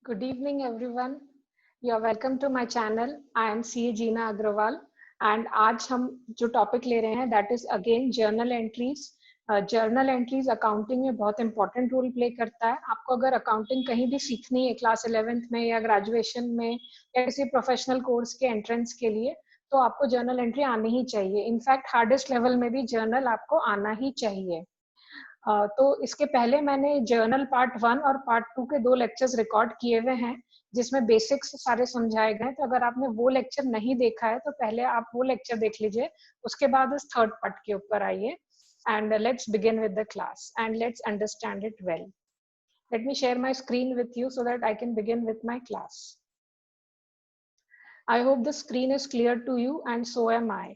Good evening, everyone. You are welcome to my channel. I am CA Jeena Agrawal, and आज हम जो topic ले रहे हैं that is again journal entries. Journal entries accounting में बहुत इंपॉर्टेंट रोल प्ले करता है. आपको अगर अकाउंटिंग कहीं भी सीखनी है क्लास 11th में या ग्रेजुएशन में या किसी प्रोफेशनल कोर्स के एंट्रेंस के लिए, तो आपको जर्नल एंट्री आनी ही चाहिए. इनफैक्ट हार्डेस्ट लेवल में भी जर्नल आपको आना ही चाहिए. तो इसके पहले मैंने जर्नल पार्ट 1 और पार्ट 2 के 2 लेक्चर्स रिकॉर्ड किए हुए हैं जिसमें बेसिक्स सारे समझाए गए. तो अगर आपने वो लेक्चर नहीं देखा है तो पहले आप वो लेक्चर देख लीजिए, उसके बाद इस थर्ड पार्ट के ऊपर आइए. And let's begin with the class and let's understand it well. Let me share my screen with you so that I can begin with my class. I hope the screen is clear to you and so am I.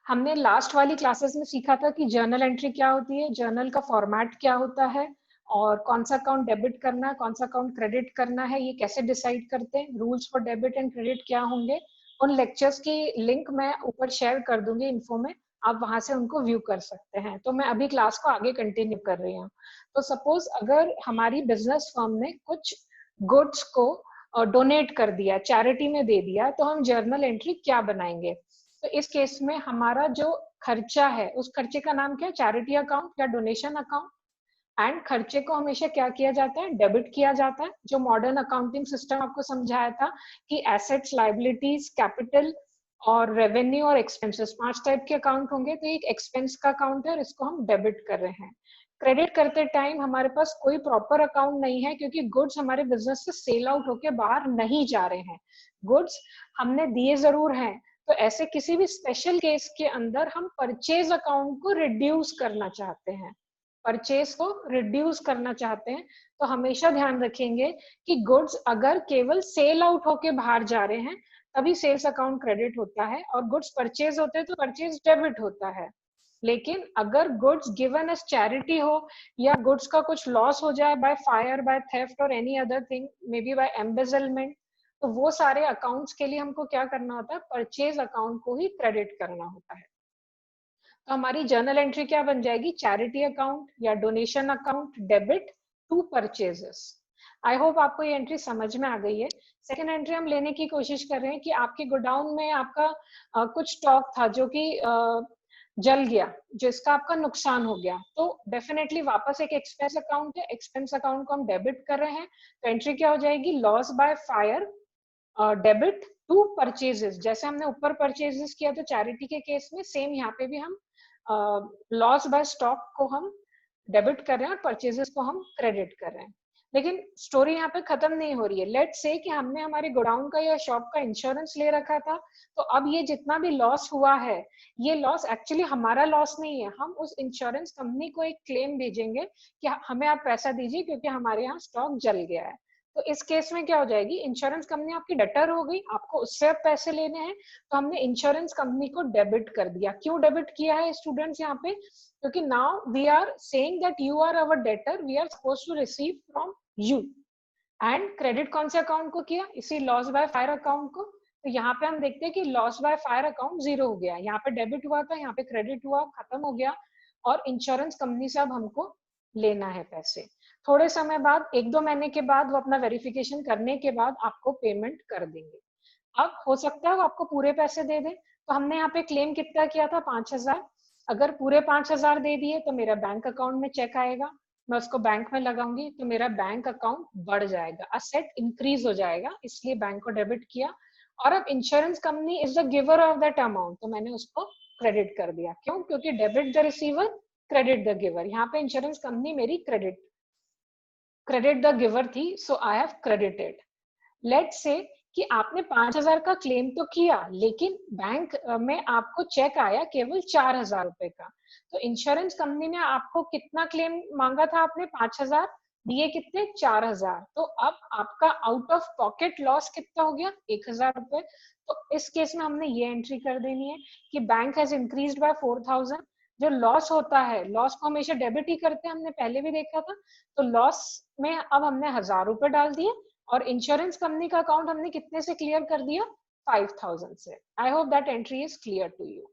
हमने last वाली classes में सीखा था कि journal entry क्या होती है, journal का फॉर्मेट क्या होता है और कौन सा अकाउंट डेबिट करना है, कौन सा अकाउंट क्रेडिट करना है, ये कैसे डिसाइड करते हैं, rules for debit and credit क्या होंगे. उन लेक्चर्स की लिंक मैं ऊपर शेयर कर दूंगी इन्फो में, आप वहां से उनको व्यू कर सकते हैं. तो मैं अभी क्लास को आगे कंटिन्यू कर रही हूँ. तो सपोज अगर हमारी बिजनेस फर्म ने कुछ गुड्स को डोनेट कर दिया, चैरिटी में दे दिया, तो हम जर्नल एंट्री क्या बनाएंगे. तो इस केस में हमारा जो खर्चा है उस खर्चे का नाम क्या है, चैरिटी अकाउंट या डोनेशन अकाउंट. एंड खर्चे को हमेशा क्या किया जाता है, डेबिट किया जाता है. जो मॉडर्न अकाउंटिंग सिस्टम आपको समझाया था कि एसेट्स, लायबिलिटीज, कैपिटल और रेवेन्यू और एक्सपेंसेस 5 टाइप के अकाउंट होंगे. तो एक एक्सपेंस का अकाउंट है और इसको हम डेबिट कर रहे हैं. क्रेडिट करते टाइम हमारे पास कोई प्रॉपर अकाउंट नहीं है क्योंकि गुड्स हमारे बिजनेस से सेल आउट होके बाहर नहीं जा रहे हैं. गुड्स हमने दिए जरूर हैं. तो ऐसे किसी भी स्पेशल केस के अंदर हम परचेज अकाउंट को रिड्यूस करना चाहते हैं, परचेज को रिड्यूस करना चाहते हैं. तो हमेशा ध्यान रखेंगे कि गुड्स अगर केवल सेल आउट होके बाहर जा रहे हैं तभी सेल्स अकाउंट क्रेडिट होता है और गुड्स परचेज होते हैं तो परचेज डेबिट होता है. लेकिन अगर गुड्स गिवन एज चैरिटी हो या गुड्स का कुछ लॉस हो जाए बाय फायर, बाय थेफ्ट और any other thing, maybe by embezzlement, तो वो सारे अकाउंट्स के लिए हमको क्या करना होता है, परचेज अकाउंट को ही क्रेडिट करना होता है. तो हमारी जर्नल एंट्री क्या बन जाएगी, चैरिटी अकाउंट या donation account debit to purchases. I hope आपको ये एंट्री समझ में आ गई है. सेकेंड एंट्री हम लेने की कोशिश कर रहे हैं कि आपके गोडाउन में आपका कुछ स्टॉक था जो कि जल गया, जिसका आपका नुकसान हो गया. तो डेफिनेटली वापस एक एक्सपेंस अकाउंट है, एक्सपेंस अकाउंट को हम डेबिट कर रहे हैं. तो एंट्री क्या हो जाएगी, loss by fire debit to purchases. जैसे हमने ऊपर परचेजेस किया तो चैरिटी के केस में सेम यहाँ पे भी हम लॉस बाय स्टॉक को हम डेबिट कर रहे हैं और परचेजेस को हम क्रेडिट कर रहे हैं. लेकिन स्टोरी यहाँ पे खत्म नहीं हो रही है. लेट्स से कि हमने हमारे गोडाउन का या शॉप का इंश्योरेंस ले रखा था, तो अब ये जितना भी लॉस हुआ है, ये लॉस एक्चुअली हमारा लॉस नहीं है. हम उस इंश्योरेंस कंपनी को एक क्लेम भेजेंगे कि हमें आप पैसा दीजिए क्योंकि हमारे यहाँ स्टॉक जल गया है. तो इस केस में क्या हो जाएगी, इंश्योरेंस कंपनी आपकी डेटर हो गई, आपको उससे अब पैसे लेने हैं. तो हमने इंश्योरेंस कंपनी को डेबिट कर दिया. क्यों डेबिट किया है स्टूडेंट्स यहाँ पे, क्योंकि now we are saying that you are our debtor, we are supposed to receive from you. And credit कौन से अकाउंट को किया, इसी लॉस बाय फायर अकाउंट को. तो यहाँ पे हम देखते हैं कि लॉस बाय फायर अकाउंट 0 हो गया. यहाँ पे डेबिट हुआ था, यहाँ पे क्रेडिट हुआ, खत्म हो गया. और इंश्योरेंस कंपनी से अब हमको लेना है पैसे. थोड़े समय बाद, 1-2 महीने के बाद, वो अपना वेरिफिकेशन करने के बाद आपको पेमेंट कर देंगे. अब हो सकता है वो आपको पूरे पैसे दे दें. तो हमने यहाँ पे क्लेम कितना किया था, 5,000. अगर पूरे 5,000 दे दिए तो मेरा बैंक अकाउंट में चेक आएगा, मैं उसको बैंक में लगाऊंगी तो मेरा बैंक अकाउंट बढ़ जाएगा, असेट इंक्रीज हो जाएगा, इसलिए बैंक को डेबिट किया. और अब insurance company is the giver of that amount, तो मैंने उसको क्रेडिट कर दिया. क्यों, क्योंकि debit the receiver, credit the giver. यहाँ पे इंश्योरेंस कंपनी मेरी क्रेडिट द गिवर थी, so I have credited. Let's say कि आपने 5,000 का क्लेम तो किया, लेकिन बैंक में आपको चेक आया केवल 4,000 रुपए का. तो इंश्योरेंस कंपनी ने आपको कितना क्लेम मांगा था, आपने 5,000 दिए, कितने, 4,000. तो अब आपका आउट ऑफ पॉकेट लॉस कितना हो गया, 1,000 रुपए. तो इस केस में हमने ये एंट्री कर देनी है कि बैंक हैज इंक्रीज्ड बाय 4,000. जो लॉस होता है, लॉस को हमेशा डेबिट ही करते हैं, हमने पहले भी देखा था. तो लॉस में अब हमने 1,000 रुपए डाल दिए और इंश्योरेंस कंपनी का अकाउंट हमने कितने से क्लियर कर दिया, 5,000 से. I hope that entry is clear to you.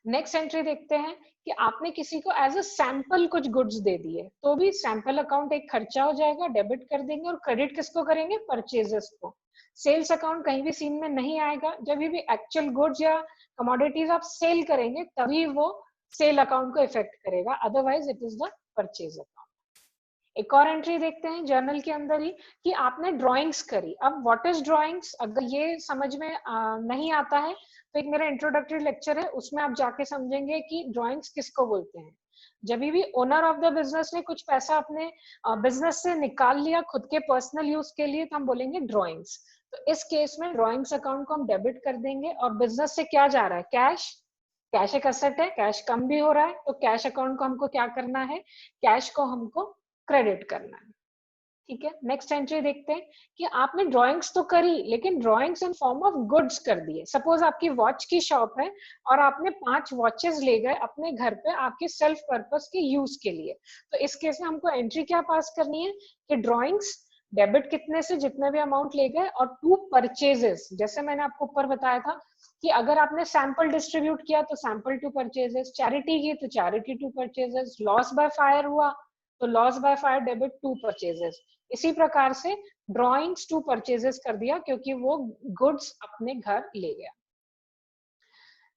Next entry देखते हैं कि आपने किसी को एज अ सैंपल कुछ गुड्स दे दिए, तो भी सैंपल अकाउंट एक खर्चा हो जाएगा, डेबिट कर देंगे, और क्रेडिट किसको करेंगे? परचेजेस को। सेल्स अकाउंट कहीं भी सीन में नहीं आएगा, जब भी एक्चुअल गुड्स या कमोडिटीज आप सेल करेंगे तभी वो सेल अकाउंट को इफेक्ट करेगा, otherwise it is the purchase account. एक और एंट्री देखते हैं जर्नल के अंदर ही कि आपने ड्राइंग्स करी। अब व्हाट इज ड्राइंग्स, अगर ये समझ में नहीं आता है तो एक मेरा इंट्रोडक्टरी लेक्चर है, उसमें आप जाके समझेंगे कि ड्राइंग्स किसको बोलते हैं। जब भी ओनर ऑफ द बिजनेस ने कुछ पैसा अपने बिजनेस से निकाल लिया खुद के पर्सनल यूज के लिए, तो हम बोलेंगे ड्राइंग्स। तो इस केस में ड्राइंग्स अकाउंट को हम डेबिट कर देंगे, और बिजनेस से क्या जा रहा है? कैश। कैश एक असेट है, कैश कम भी हो रहा है, तो कैश अकाउंट को हमको क्या करना है? कैश को हमको क्रेडिट करना है। ठीक है, नेक्स्ट एंट्री देखते हैं कि आपने ड्राइंग्स तो करी, लेकिन drawings in form of goods कर दिए। सपोज आपकी वॉच की शॉप है और आपने 5 वॉचेस ले गए अपने घर पे आपके सेल्फ पर्पस के यूज के लिए, तो इस केस में हमको एंट्री क्या पास करनी है कि ड्राइंग्स डेबिट कितने से? जितने भी अमाउंट ले गए, और टू परचेजेस, जैसे मैंने आपको ऊपर बताया था कि अगर आपने सैंपल डिस्ट्रीब्यूट किया तो सैंपल टू परचेजेस, चैरिटी की तो charity to purchases, loss by fire हुआ तो loss by fire debit to purchases. इसी प्रकार से ड्राइंग्स टू परचेजेस कर दिया क्योंकि वो गुड्स अपने घर ले गया।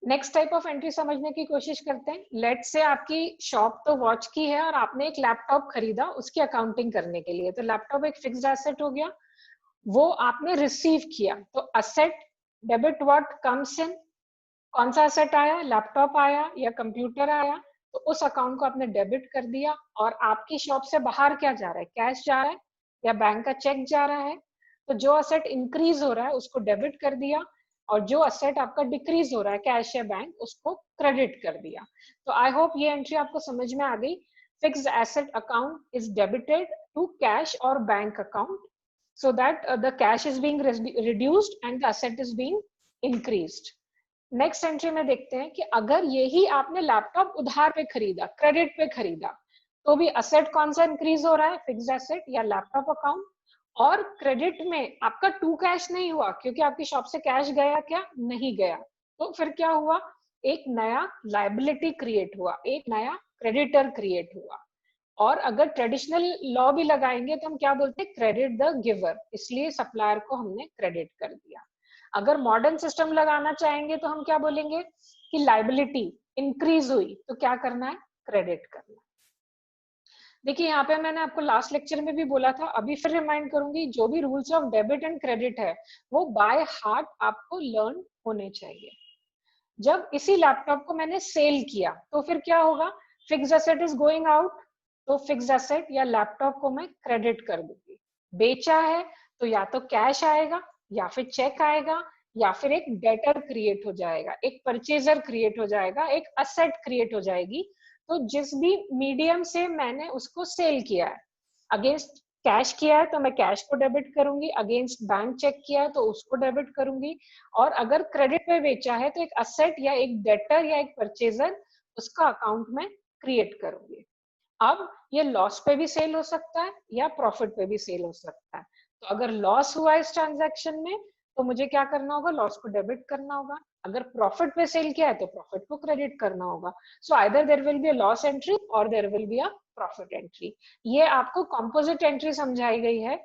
नेक्स्ट टाइप ऑफ एंट्री समझने की कोशिश करते हैं। लेट से आपकी शॉप तो वॉच की है और आपने एक लैपटॉप खरीदा उसकी अकाउंटिंग करने के लिए, तो लैपटॉप एक फिक्स्ड एसेट हो गया, वो आपने रिसीव किया, तो asset debit what comes in, कौन सा असेट आया? लैपटॉप आया या कंप्यूटर आया, तो उस अकाउंट को आपने डेबिट कर दिया। और आपकी शॉप से बाहर क्या जा रहा है? कैश जा रहा है या बैंक का चेक जा रहा है, तो जो असेट इंक्रीज हो रहा है उसको डेबिट कर दिया, और जो असेट आपका डिक्रीज हो रहा है कैश या बैंक, उसको क्रेडिट कर दिया। तो आई होप ये एंट्री आपको समझ में आ गई। Fixed asset account is debited to cash और bank account so that the cash is being reduced and the asset is being increased. Next entry में देखते हैं कि अगर यही आपने लैपटॉप उधार पे खरीदा, क्रेडिट पे खरीदा, तो भी असेट कौन सा इंक्रीज हो रहा है? फिक्स्ड एसेट या लैपटॉप अकाउंट। और क्रेडिट में आपका टू कैश नहीं हुआ क्योंकि आपकी शॉप से कैश गया क्या? नहीं गया। तो फिर क्या हुआ? एक नया लायबिलिटी क्रिएट हुआ, एक नया क्रेडिटर क्रिएट हुआ। और अगर ट्रेडिशनल लॉ भी लगाएंगे तो हम क्या बोलते हैं? क्रेडिट द गिवर, इसलिए सप्लायर को हमने क्रेडिट कर दिया। अगर मॉडर्न सिस्टम लगाना चाहेंगे तो हम क्या बोलेंगे कि लायबिलिटी इंक्रीज हुई, तो क्या करना है? क्रेडिट करना है। देखिए यहाँ पे मैंने आपको लास्ट लेक्चर में भी बोला था, अभी फिर रिमाइंड करूंगी, जो भी rules of debit and credit है वो बाय हार्ट आपको लर्न होने चाहिए। जब इसी लैपटॉप को मैंने सेल किया तो फिर क्या होगा? Fixed asset is going out, तो फिक्स्ड एसेट या लैपटॉप को मैं क्रेडिट कर दूंगी। बेचा है तो या तो कैश आएगा या फिर चेक आएगा या फिर एक डेटर क्रिएट हो जाएगा, एक परचेजर क्रिएट हो जाएगा, एक असेट क्रिएट हो जाएगी। तो जिस भी मीडियम से मैंने उसको सेल किया है, अगेंस्ट कैश किया है तो मैं कैश को डेबिट करूंगी, अगेंस्ट बैंक चेक किया है तो उसको डेबिट करूंगी, और अगर क्रेडिट पे बेचा है तो एक असेट या एक डेटर या एक परचेजर उसका अकाउंट में क्रिएट करूंगी। अब ये लॉस पे भी सेल हो सकता है या प्रॉफिट पे भी सेल हो सकता है। तो अगर लॉस हुआ इस ट्रांजैक्शन में तो मुझे क्या करना होगा? लॉस को डेबिट करना होगा। अगर प्रॉफिट पे सेल किया है तो प्रॉफिट को क्रेडिट करना होगा। So either there will be a loss entry और there will be a profit entry. ये आपको कंपोजिट एंट्री समझाई गई है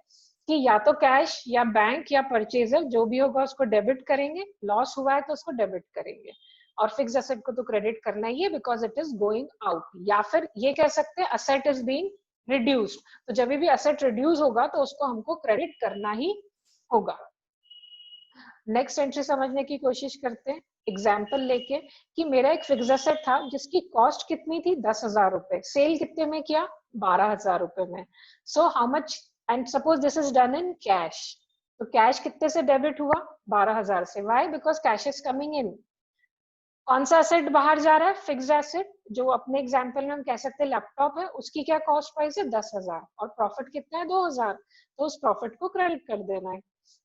कि या तो कैश या बैंक या परचेजर जो भी होगा उसको डेबिट करेंगे, लॉस हुआ है तो उसको डेबिट करेंगे, और फिक्स एसेट को तो क्रेडिट करना ही है because it is going out. या फिर ये कह सकते हैं असेट इज बीइंग रिड्यूस्ड, तो जब भी असेट रिड्यूस होगा तो उसको हमको क्रेडिट करना ही होगा। नेक्स्ट एंट्री समझने की कोशिश करते हैं एग्जाम्पल लेके कि मेरा एक फिक्स एसेट था जिसकी कॉस्ट कितनी थी? 10,000 रुपए, सेल कितने में किया? 12,000 रुपए में। So how much, and suppose this is done in cash, तो कैश कितने से डेबिट हुआ? 12,000 से। Why? Because cash is coming in. कौन सा एसेट बाहर जा रहा है? फिक्स्ड एसेट, जो अपने एग्जांपल में हम कह सकते हैं लैपटॉप है, उसकी क्या कॉस्ट प्राइस है? 10,000, और प्रॉफिट कितना है? 2,000, तो उस प्रॉफिट को क्रेडिट कर देना है।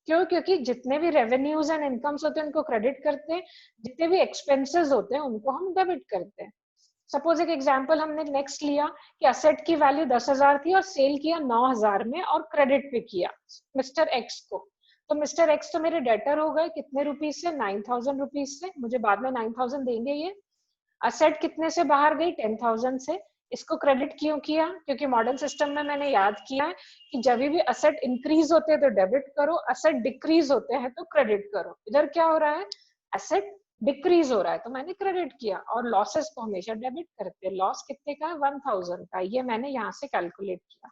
क्यों? क्योंकि जितने भी रेवेन्यूज एंड इनकम्स होते हैं उनको क्रेडिट करते हैं, जितने भी एक्सपेंसेस होते हैं उनको हम डेबिट करते हैं। सपोज एक एग्जाम्पल हमने नेक्स्ट लिया कि असेट की वैल्यू 10,000 थी और सेल किया 9,000 में और क्रेडिट पे किया मिस्टर एक्स को। तो मिस्टर एक्स तो मेरे डेटर हो गए कितने रुपीज से? 9,000 रुपीज से। मुझे बाद में 9,000 देंगे ये, असेट कितने से बाहर गई, 10,000 से। इसको क्रेडिट क्यों किया, क्योंकि मॉडर्न सिस्टम में मैंने याद किया है कि जब भी असेट इंक्रीज होते हैं तो डेबिट करो, असेट डिक्रीज होते हैं तो क्रेडिट करो। इधर क्या हो रहा है, एसेट डिक्रीज हो रहा है तो मैंने क्रेडिट किया, और लॉसेस को हमेशा डेबिट करते हैं। लॉस कितने का है, 1000 का, ये मैंने यहाँ से कैलकुलेट किया।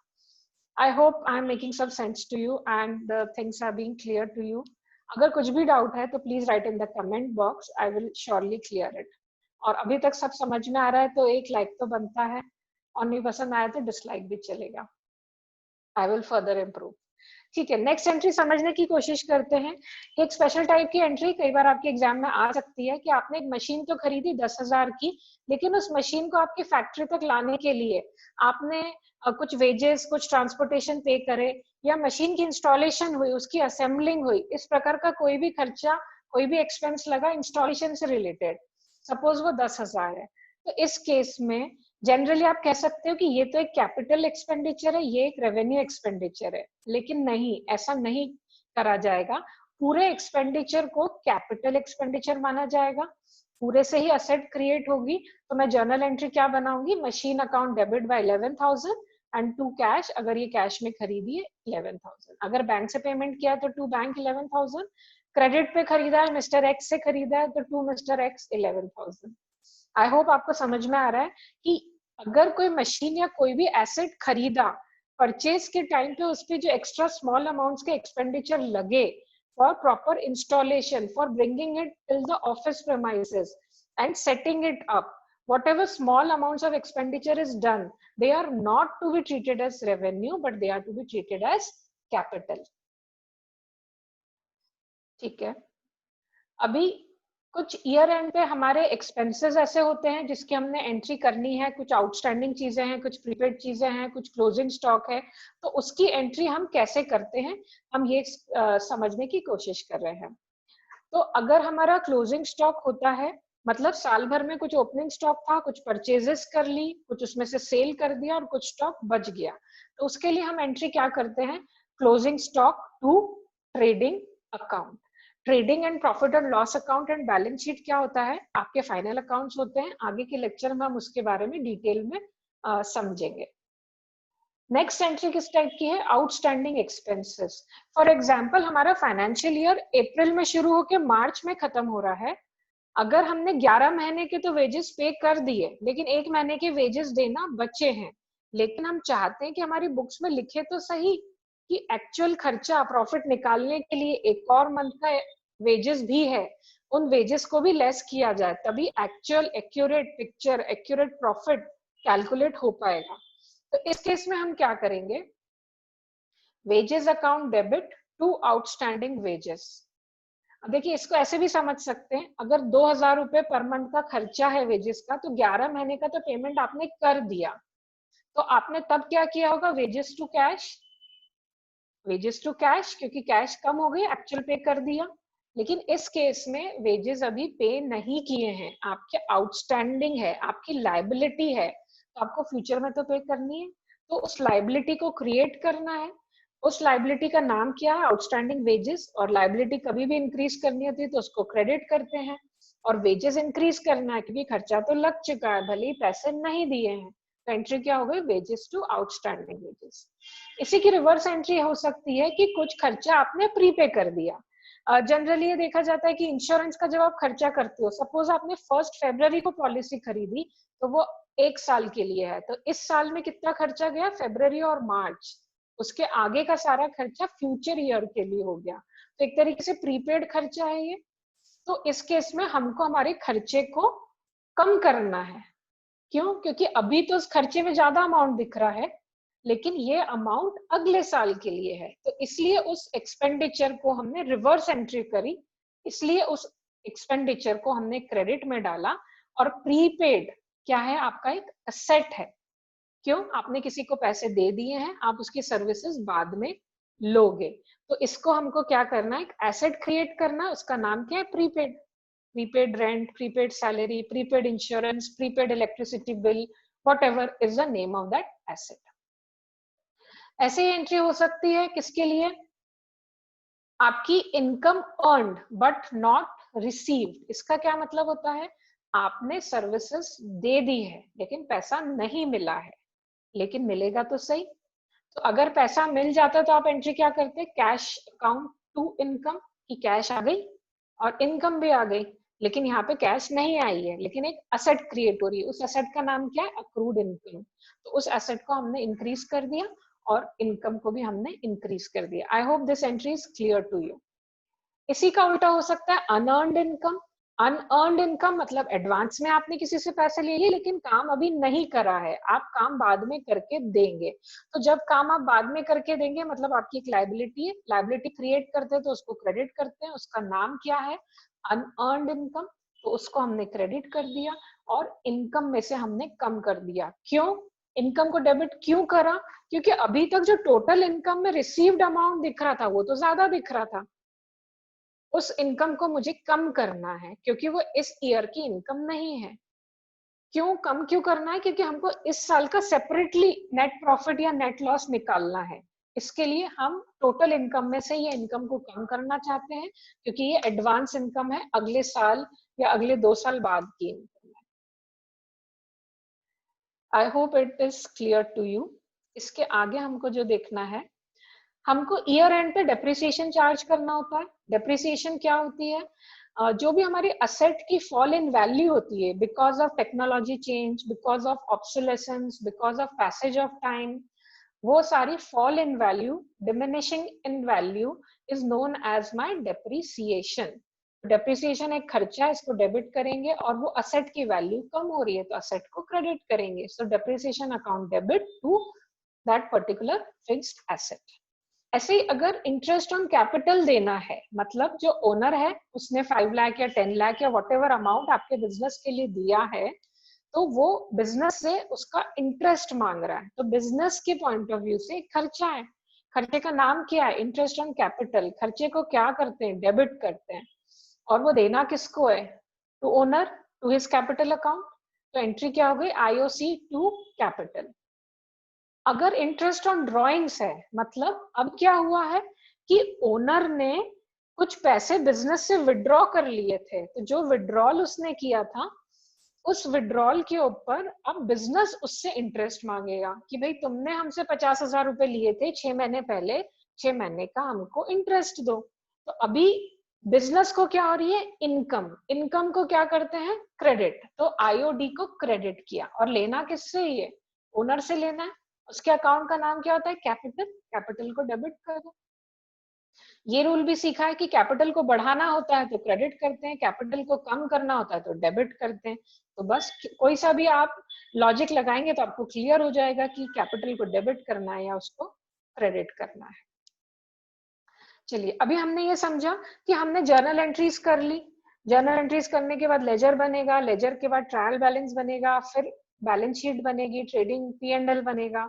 I hope I am making some sense to you and the things are being clear to you. अगर कुछ भी डाउट है तो please write in the comment box, I will surely clear it. और अभी तक सब समझ में आ रहा है तो एक लाइक तो बनता है, और नहीं पसंद आया तो डिसलाइक भी चलेगा। I will further improve. ठीक है, नेक्स्ट एंट्री समझने की कोशिश करते हैं। एक स्पेशल टाइप की एंट्री कई बार आपके एग्जाम में आ सकती है कि आपने एक मशीन तो खरीदी 10,000 की, लेकिन उस मशीन को आपकी फैक्ट्री तक लाने के लिए आपने कुछ वेजेस, कुछ ट्रांसपोर्टेशन पे करे, या मशीन की इंस्टॉलेशन हुई, उसकी असेंबलिंग हुई, इस प्रकार का कोई भी खर्चा, कोई भी एक्सपेंस लगा इंस्टॉलेशन से रिलेटेड, सपोज वो 10,000 है, तो इस केस में जनरली आप कह सकते हो कि ये तो एक कैपिटल एक्सपेंडिचर है, ये एक रेवेन्यू एक्सपेंडिचर है। लेकिन नहीं, ऐसा नहीं करा जाएगा। पूरे एक्सपेंडिचर को कैपिटल एक्सपेंडिचर माना जाएगा, पूरे से ही असेट क्रिएट होगी। तो मैं जर्नल एंट्री क्या बनाऊंगी, machine account debit by 11,000 and to cash, अगर ये कैश में खरीदी है 11,000, अगर बैंक से पेमेंट किया है तो टू बैंक 11,000, क्रेडिट पे खरीदा है, मिस्टर एक्स से खरीदा है तो to mister X 11,000। I hope आपको समझ में आ रहा है कि अगर कोई मशीन या कोई भी एसेट खरीदा, परचेज के टाइम पे उस पे जो एक्स्ट्रा स्मॉल अमाउंट्स के एक्सपेंडिचर लगे for proper installation, for bringing it till the office premises and setting it up, whatever small amounts of expenditure is done, they are not to be treated as revenue but they are to be treated as capital. ठीक है, अभी कुछ year end पे हमारे expenses ऐसे होते हैं जिसकी हमने एंट्री करनी है, कुछ आउटस्टैंडिंग चीजें हैं, कुछ प्रीपेड चीजें हैं, कुछ क्लोजिंग स्टॉक है, तो उसकी एंट्री हम कैसे करते हैं, हम ये समझने की कोशिश कर रहे हैं। तो अगर हमारा क्लोजिंग स्टॉक होता है, मतलब साल भर में कुछ ओपनिंग स्टॉक था, कुछ परचेजेस कर ली, कुछ उसमें से सेल कर दिया और कुछ स्टॉक बच गया, तो उसके लिए हम एंट्री क्या करते हैं, closing stock to trading account. Trading and profit और loss account and balance sheet क्या होता है, आपके फाइनल अकाउंट्स होते हैं। आगे के लेक्चर में हम उसके बारे में डिटेल में समझेंगे। नेक्स्ट एंट्री किस टाइप की है, आउटस्टैंडिंग एक्सपेंसेस। फॉर एग्जांपल हमारा फाइनेंशियल ईयर अप्रैल में शुरू होकर मार्च में खत्म हो रहा है। अगर हमने 11 महीने के तो वेजेस पे कर दिए, लेकिन एक महीने के वेजेस देना बचे हैं, लेकिन हम चाहते हैं कि हमारी बुक्स में लिखे तो सही कि एक्चुअल खर्चा, प्रॉफिट निकालने के लिए एक और मंथ का वेजेस भी है, उन वेजेस को भी लेस किया जाए, तभी actual accurate picture, accurate profit calculate हो पाएगा। तो इस केस में हम क्या करेंगे, wages account debit to outstanding wages. अब देखिए, इसको ऐसे भी समझ सकते हैं, अगर 2,000 रुपए पर मंथ का खर्चा है वेजेस का, तो 11 महीने का तो पेमेंट आपने कर दिया, तो आपने तब क्या किया होगा, wages to cash, wages to cash, क्योंकि कैश कम हो गई, एक्चुअल पे कर दिया। लेकिन इस केस में वेजेस अभी पे नहीं किए हैं, आपके आउटस्टैंडिंग है, आपकी लाइबिलिटी है, तो आपको फ्यूचर में तो पे करनी है, तो उस लाइबिलिटी को क्रिएट करना है। उस लाइबिलिटी का नाम क्या है, आउटस्टैंडिंग वेजेस। और लाइबिलिटी कभी भी इंक्रीज करनी होती है तो उसको क्रेडिट करते हैं, और वेजेस इंक्रीज करना है क्योंकि खर्चा तो लग चुका है, भले ही पैसे नहीं दिए हैं, तो एंट्री क्या हो गई, वेजेस टू आउटस्टैंडिंग वेजेस। इसी की रिवर्स एंट्री हो सकती है कि कुछ खर्चा आपने प्रीपे कर दिया। जनरली ये देखा जाता है कि इंश्योरेंस का जब आप खर्चा करते हो, सपोज आपने 1 फरवरी को पॉलिसी खरीदी, तो वो 1 साल के लिए है, तो इस साल में कितना खर्चा गया, फरवरी और मार्च, उसके आगे का सारा खर्चा फ्यूचर ईयर के लिए हो गया, तो एक तरीके से प्रीपेड खर्चा है ये। तो इस केस में हमको हमारे खर्चे को कम करना है, क्यों, क्योंकि अभी तो उस खर्चे में ज्यादा अमाउंट दिख रहा है, लेकिन ये अमाउंट अगले साल के लिए है, तो इसलिए उस एक्सपेंडिचर को हमने रिवर्स एंट्री करी, इसलिए उस एक्सपेंडिचर को हमने क्रेडिट में डाला। और प्रीपेड क्या है, आपका एक असेट है, क्यों, आपने किसी को पैसे दे दिए हैं, आप उसकी सर्विसेज बाद में लोगे, तो इसको हमको क्या करना है, एक एसेट क्रिएट करना, उसका नाम क्या है, prepaid. Prepaid rent, prepaid salary, prepaid insurance, prepaid electricity bill, whatever is the name of that asset. ऐसे ही एंट्री हो सकती है किसके लिए, आपकी income earned but not received. इसका क्या मतलब होता है, आपने सर्विसेज दे दी है लेकिन पैसा नहीं मिला है, लेकिन मिलेगा तो सही। तो अगर पैसा मिल जाता तो आप एंट्री क्या करते, कैश अकाउंट टू इनकम, की कैश आ गई और इनकम भी आ गई, लेकिन यहाँ पे कैश नहीं आई है, लेकिन एक असेट क्रिएट हो रही है। उस असेट का नाम क्या है, अक्रूड इनकम। तो उस असेट को हमने इंक्रीज कर दिया और इनकम को भी हमने इंक्रीज कर दिया। I hope this entry is clear to you. इसी का उल्टा हो सकता है अनअर्न्ड इनकम। अनअर्न्ड इनकम मतलब एडवांस में आपने किसी से पैसे ले लिए लेकिन काम अभी नहीं करा है, आप काम बाद में करके देंगे। तो जब काम आप बाद में करके देंगे मतलब आपकी एक लायबिलिटी है, लायबिलिटी क्रिएट करते हैं तो उसको क्रेडिट करते हैं, उसका नाम क्या है, अनअर्न्ड इनकम। तो उसको हमने क्रेडिट कर दिया और इनकम में से हमने कम कर दिया। क्यों इनकम को डेबिट क्यों करा, क्योंकि अभी तक जो टोटल इनकम में रिसीव्ड अमाउंट दिख रहा था वो तो ज्यादा दिख रहा था, उस इनकम को मुझे कम करना है क्योंकि वो इस ईयर की इनकम नहीं है। क्यों कम क्यों करना है, क्योंकि हमको इस साल का सेपरेटली नेट प्रॉफिट या नेट लॉस निकालना है। इसके लिए हम टोटल इनकम में से ये इनकम को कम करना चाहते हैं क्योंकि ये एडवांस इनकम है, अगले साल या अगले 2 साल बाद की इनकम है। I hope it is clear to you. इसके आगे हमको जो देखना है, हमको ईयर एंड पे डेप्रिसिएशन चार्ज करना होता है। डेप्रिसिएशन क्या होती है, जो भी हमारी असेट की फॉल इन वैल्यू होती है because of technology change, because of obsolescence, because of passage of time, वो सारी fall in value, diminishing in value is known as my depreciation. Depreciation एक खर्चा है, इसको डेबिट करेंगे और वो असेट की वैल्यू कम हो रही है तो असेट को क्रेडिट करेंगे। So depreciation account debit to that particular fixed asset. ऐसे ही अगर इंटरेस्ट ऑन कैपिटल देना है, मतलब जो ओनर है उसने 5 लाख या 10 लाख या व्हाटएवर अमाउंट आपके बिजनेस के लिए दिया है, तो वो बिजनेस से उसका इंटरेस्ट मांग रहा है, तो बिजनेस के पॉइंट ऑफ व्यू से खर्चा है। खर्चे का नाम क्या है, इंटरेस्ट ऑन कैपिटल। खर्चे को क्या करते हैं, डेबिट करते हैं। और वो देना किसको है, to owner, to his capital account. तो एंट्री क्या हो गई, आईओसी टू कैपिटल। अगर इंटरेस्ट ऑन ड्रॉइंग्स है, मतलब अब क्या हुआ है कि ओनर ने कुछ पैसे बिजनेस से विड्रॉ कर लिए थे, तो जो विड्रॉल उसने किया था उस विड्रॉल के ऊपर अब बिजनेस उससे इंटरेस्ट मांगेगा कि भाई तुमने हमसे 50,000 रुपए लिए थे 6 महीने पहले, 6 महीने का हमको इंटरेस्ट दो। तो अभी बिजनेस को क्या हो रही है, इनकम। इनकम को क्या करते हैं, क्रेडिट। तो आईओडी को क्रेडिट किया और लेना किससे, ये ओनर से लेना है। उसके अकाउंट का नाम क्या होता है, कैपिटल। कैपिटल को डेबिट कर दो। ये रूल भी सीखा है कि कैपिटल को बढ़ाना होता है तो क्रेडिट करते हैं, कैपिटल को कम करना होता है तो डेबिट करते हैं। तो बस कोई सा भी आप लॉजिक लगाएंगे तो आपको क्लियर हो जाएगा कि कैपिटल को डेबिट करना है या उसको क्रेडिट करना है। चलिए अभी हमने ये समझा कि हमने जर्नल एंट्रीज कर ली। जर्नल एंट्रीज करने के बाद लेजर बनेगा, लेजर के बाद ट्रायल बैलेंस बनेगा, फिर बैलेंस शीट बनेगी, ट्रेडिंग P&L बनेगा।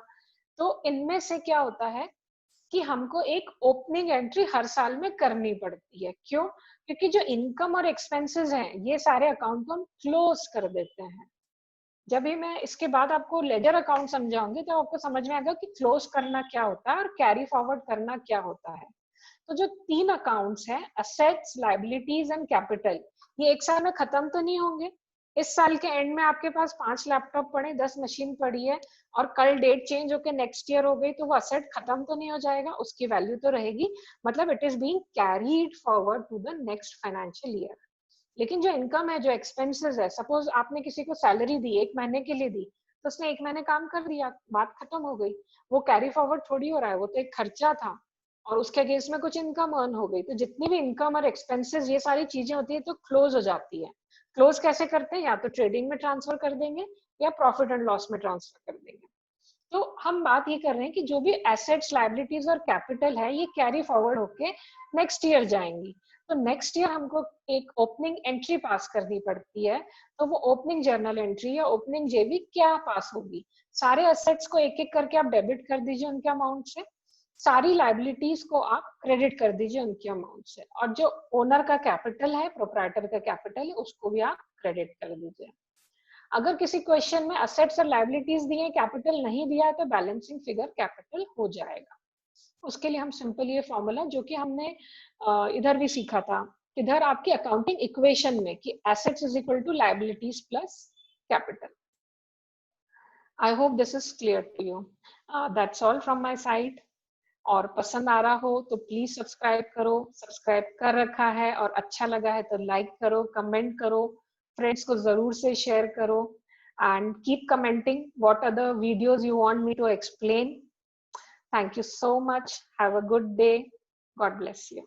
तो इनमें से क्या होता है कि हमको एक ओपनिंग एंट्री हर साल में करनी पड़ती है। क्यों, क्योंकि जो इनकम और एक्सपेंसेस हैं ये सारे अकाउंट को हम क्लोज कर देते हैं। जब भी मैं इसके बाद आपको लेजर अकाउंट समझाऊंगी तो आपको समझ में आएगा कि क्लोज करना क्या होता है और कैरी फॉरवर्ड करना क्या होता है। तो जो 3 अकाउंट्स हैं, असेट्स, लायबिलिटीज एंड कैपिटल, ये एक साल में खत्म तो नहीं होंगे। इस साल के एंड में आपके पास 5 लैपटॉप पड़े, 10 मशीन पड़ी है और कल डेट चेंज होकर नेक्स्ट ईयर हो गई तो वो असेट खत्म तो नहीं हो जाएगा, उसकी वैल्यू तो रहेगी। मतलब it is being carried forward to the next financial year. लेकिन जो इनकम है, जो एक्सपेंसेस है, सपोज आपने किसी को सैलरी दी 1 महीने के लिए दी, तो उसने 1 महीने काम कर दिया, बात खत्म हो गई। वो कैरी फॉरवर्ड थोड़ी हो रहा है, वो तो एक खर्चा था और उसके अगेंस्ट में कुछ इनकम अर्न हो गई। तो जितनी भी इनकम और एक्सपेंसेस ये सारी चीजें होती है तो क्लोज हो जाती है। क्लोज कैसे करते हैं, या तो ट्रेडिंग में ट्रांसफर कर देंगे या प्रॉफिट एंड लॉस में ट्रांसफर कर देंगे। तो हम बात ये कर रहे हैं कि जो भी एसेट्स, लायबिलिटीज और कैपिटल है ये कैरी फॉरवर्ड होके नेक्स्ट ईयर जाएंगी। तो नेक्स्ट ईयर हमको एक ओपनिंग एंट्री पास करनी पड़ती है। तो वो ओपनिंग जर्नल एंट्री या ओपनिंग जेबी क्या पास होगी, सारे एसेट्स को एक एक करके आप डेबिट कर दीजिए उनके अमाउंट से, सारी लायबिलिटीज को आप क्रेडिट कर दीजिए उनके अमाउंट से, और जो ओनर का कैपिटल है, प्रोप्राइटर का कैपिटल है, उसको भी आप क्रेडिट कर दीजिए। अगर किसी क्वेश्चन में असेट्स और लायबिलिटीज दिए, कैपिटल नहीं दिया है तो बैलेंसिंग फिगर कैपिटल हो जाएगा। उसके लिए हम सिंपल ये फॉर्मूला जो कि हमने इधर भी सीखा था इधर आपकी अकाउंटिंग इक्वेशन में कि assets is equal to liabilities plus capital. I hope this is clear to you. That's all from my side. और पसंद आ रहा हो तो प्लीज सब्सक्राइब करो. सब्सक्राइब कर रखा है और अच्छा लगा है तो लाइक करो, कमेंट करो, फ्रेंड्स को जरूर से शेयर करो, and keep commenting what other videos you want me to explain. Thank you so much. Have a good day. God bless you.